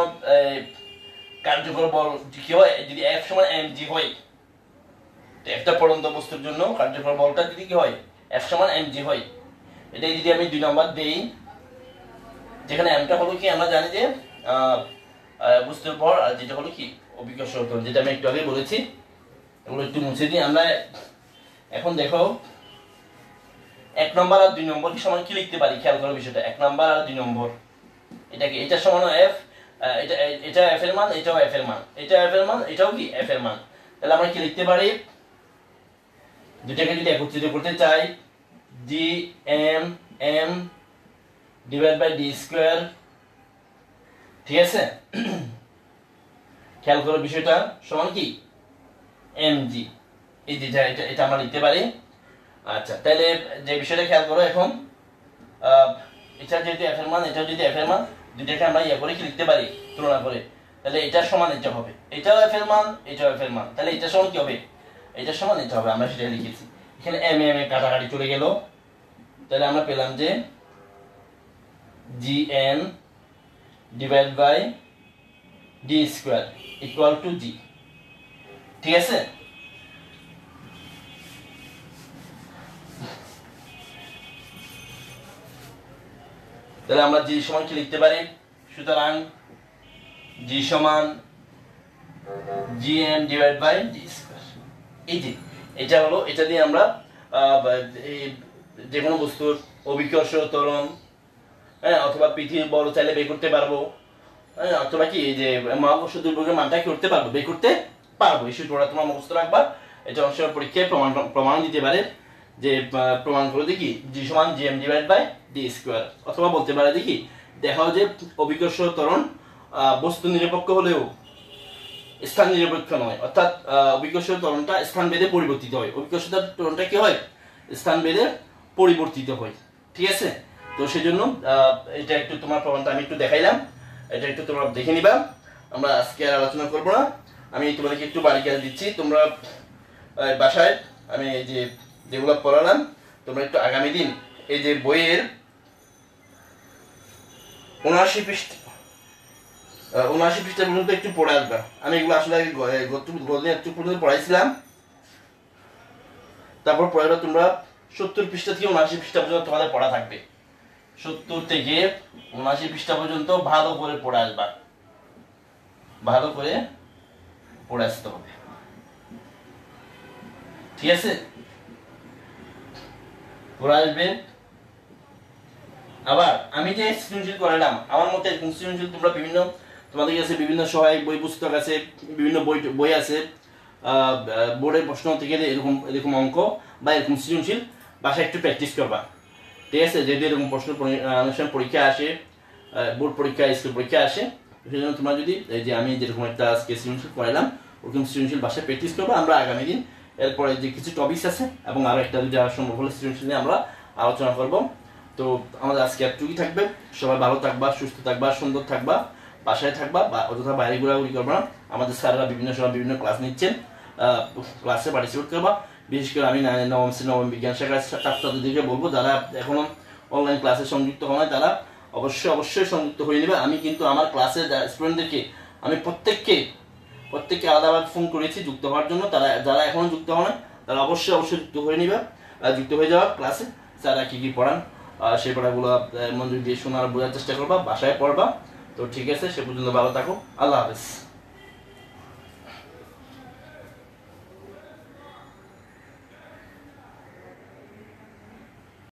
কার্যকর বল কি হয়? যদি F সমান mg হয়, একটা পড়ন্ত বস্তুর জন্য কার্যকর বলটা যদি কি হয়? F সমান mg হয়। এটাই যদি আমি 2 নাম্বার দেই, যেখানে mটা হলো কি আমরা জানি যে বস্তুর ভর, আর যেটা হলো কি অভিকর্ষজ ত্বরণ, যেটা আমি একটু আগে বলেছি। এগুলো একটু মুছে দিই আমরা। এখন দেখো 1 নম্বর আর 2 নম্বর কি সমান কি লিখতে পারি? খেয়াল করো বিষয়টা। 1 নম্বর আর 2 নম্বর এটা সমান f, এটা f এর মান, এটাও f এর মান, এটা f এর মান, এটাও কি f এর মান। তাহলে আমরা কি লিখতে পারি? দুটাকে যদি একত্রিত করতে চাই, g m divide by d square, ঠিক আছে, খেয়াল করো বিষয়টা সমান কি mg, এই যেটা এটা এটা আমরা লিখতে পারি। আচ্ছা তাহলে যে বিষয়টা খেয়াল করো এখন, এটা যেহেতু f এর মান, এটা যদি f এর মান, দুইটাকে আমরা ইয়া করে কি লিখতে পারি, তুলনা করে, তাহলে এটা সমান এটা হবে, এটাও f এর মান, এটাও f এর মান, তাহলে এটা সমান কি হবে, এটা সমান এটা হবে। আমরা সেটা লিখেছি, এখানে m m এ কাটাকাটি চলে গেল, তাহলে আমরা পেলাম যে gn divide by d square equal to g। ঠিক আছে, তাহলে আমরা g সমান কি লিখতে পারি, সুতরাং g সমান gn divide by d square. এই যে এটা হলো, এটা দিয়ে আমরা যে কোনো বস্তুর অভিকর্ষ ত্বরণ, হ্যাঁ, অথবা পৃথিবীর বড় চাইলে বের করতে পারবো, হ্যাঁ, অথবা কি এই যে মহাকর্ষ দুর্বলের মানটা কি করতে পারবো, বের করতে পারবো। এই সূত্রটা তোমরা মুখস্থ রাখবা, এটা অংশ পরীক্ষায় প্রমাণ দিতে পারে যে প্রমাণ করে দেখি g সমান gm divide by d square, অথবা বলতে পারে দেখি দেখাও যে অভিকর্ষ ত্বরণ বস্তু নিরপেক্ষ হলেও স্থান নিরপেক্ষ নয়, অর্থাৎ অভিকর্ষ ত্বরণটা স্থান ভেদে পরিবর্তিত হয়, অভিকর্ষ ত্বরণটা কি হয়, স্থান ভেদে পরিবর্তিত হয়। ঠিক আছে, তো সেই জন্য এটা একটু তোমার প্রমাণটা আমি একটু দেখাইলাম, এটা একটু তোমরা দেখে নিবা, আমরা আজকে আর আলোচনা করবো না। আমি তোমাদেরকে একটু বাড়ি কাজ দিচ্ছি, তোমরা বাসায় আমি এই যে যেগুলো পড়ালাম, তোমরা একটু আগামী দিন এই যে বইয়ের 79 পৃষ্ঠা 79 পৃষ্ঠা পর্যন্ত একটু পড়ে আসবা। আমি এগুলো আসলে গতদিন একটু পর্যন্ত পড়াইছিলাম, তারপর পড়াটা তোমরা 70 পৃষ্ঠা থেকে 79 পৃষ্ঠা পর্যন্ত তোমাদের পড়া থাকবে, 70 থেকে 79 পৃষ্ঠা পর্যন্ত ভালো করে পড়ে আসবা, ভালো করে পড়ে আসতে হবে। ঠিক আছে, পড়ে আসবে। আবার আমি যে সৃজনশীল করালাম, আমার মতে এরকম সৃজনশীল তোমরা বিভিন্ন, তোমাদের কাছে বিভিন্ন সহায়ক বই পুস্তক আছে, বিভিন্ন বই আছে, বোর্ডের প্রশ্ন থেকে এরকম এরকম অঙ্ক বা এরকম সৃজনশীল বাসায় একটু প্র্যাকটিস করবা। ঠিক আছে, যেহেতু এরকম প্রশ্ন অনুষ্ঠান পরীক্ষা আসে, বোর্ড পরীক্ষা, স্কুল পরীক্ষা আসে, সেই জন্য তোমরা যদি এই যে আমি যেরকম একটা আজকে সৃজনশীল করালাম ওরকম সৃজনশীল বাসায় প্র্যাকটিস করবো। আমরা আগামী দিন এরপরে যে কিছু টপিকস আছে এবং আরো একটা যদি সম্ভব হলে সৃজনশীল নিয়ে আমরা আলোচনা করব। তো আমাদের আজকে এতটুকুই থাকবে, সবাই ভালো থাকবা, সুস্থ থাকবা, সুন্দর থাকবা, বাসায় থাকবা, বা অযথা বাইরে ঘোরাঘুরি করবা না। আমাদের স্যাররা বিভিন্ন সময় বিভিন্ন ক্লাস নিচ্ছেন, ক্লাসে পার্টিসিপেট করবা। বিশেষ করে আমি নবম শ্রেণী নবম বিজ্ঞান শাখার ছাত্রছাত্রীদেরকে বলবো, যারা এখনো অনলাইন ক্লাসে সংযুক্ত হয় তারা অবশ্যই সংযুক্ত হয়ে নেবে। আমি কিন্তু আমার ক্লাসের স্টুডেন্টদেরকে আমি প্রত্যেককে আলাদাভাবে ফোন করেছি যুক্ত হওয়ার জন্য। তারা যারা এখনো যুক্ত হয় না তারা অবশ্যই যুক্ত হয়ে নিবে, যুক্ত হয়ে যাওয়া ক্লাসে স্যাররা কি কি পড়ান সেই পড়াগুলো মনোযোগ দিয়ে শোনার বোঝার চেষ্টা করবা, বাসায় পড়বা। তো ঠিক আছে, সে পর্যন্ত ভালো থাকো, আল্লাহ হাফেজ।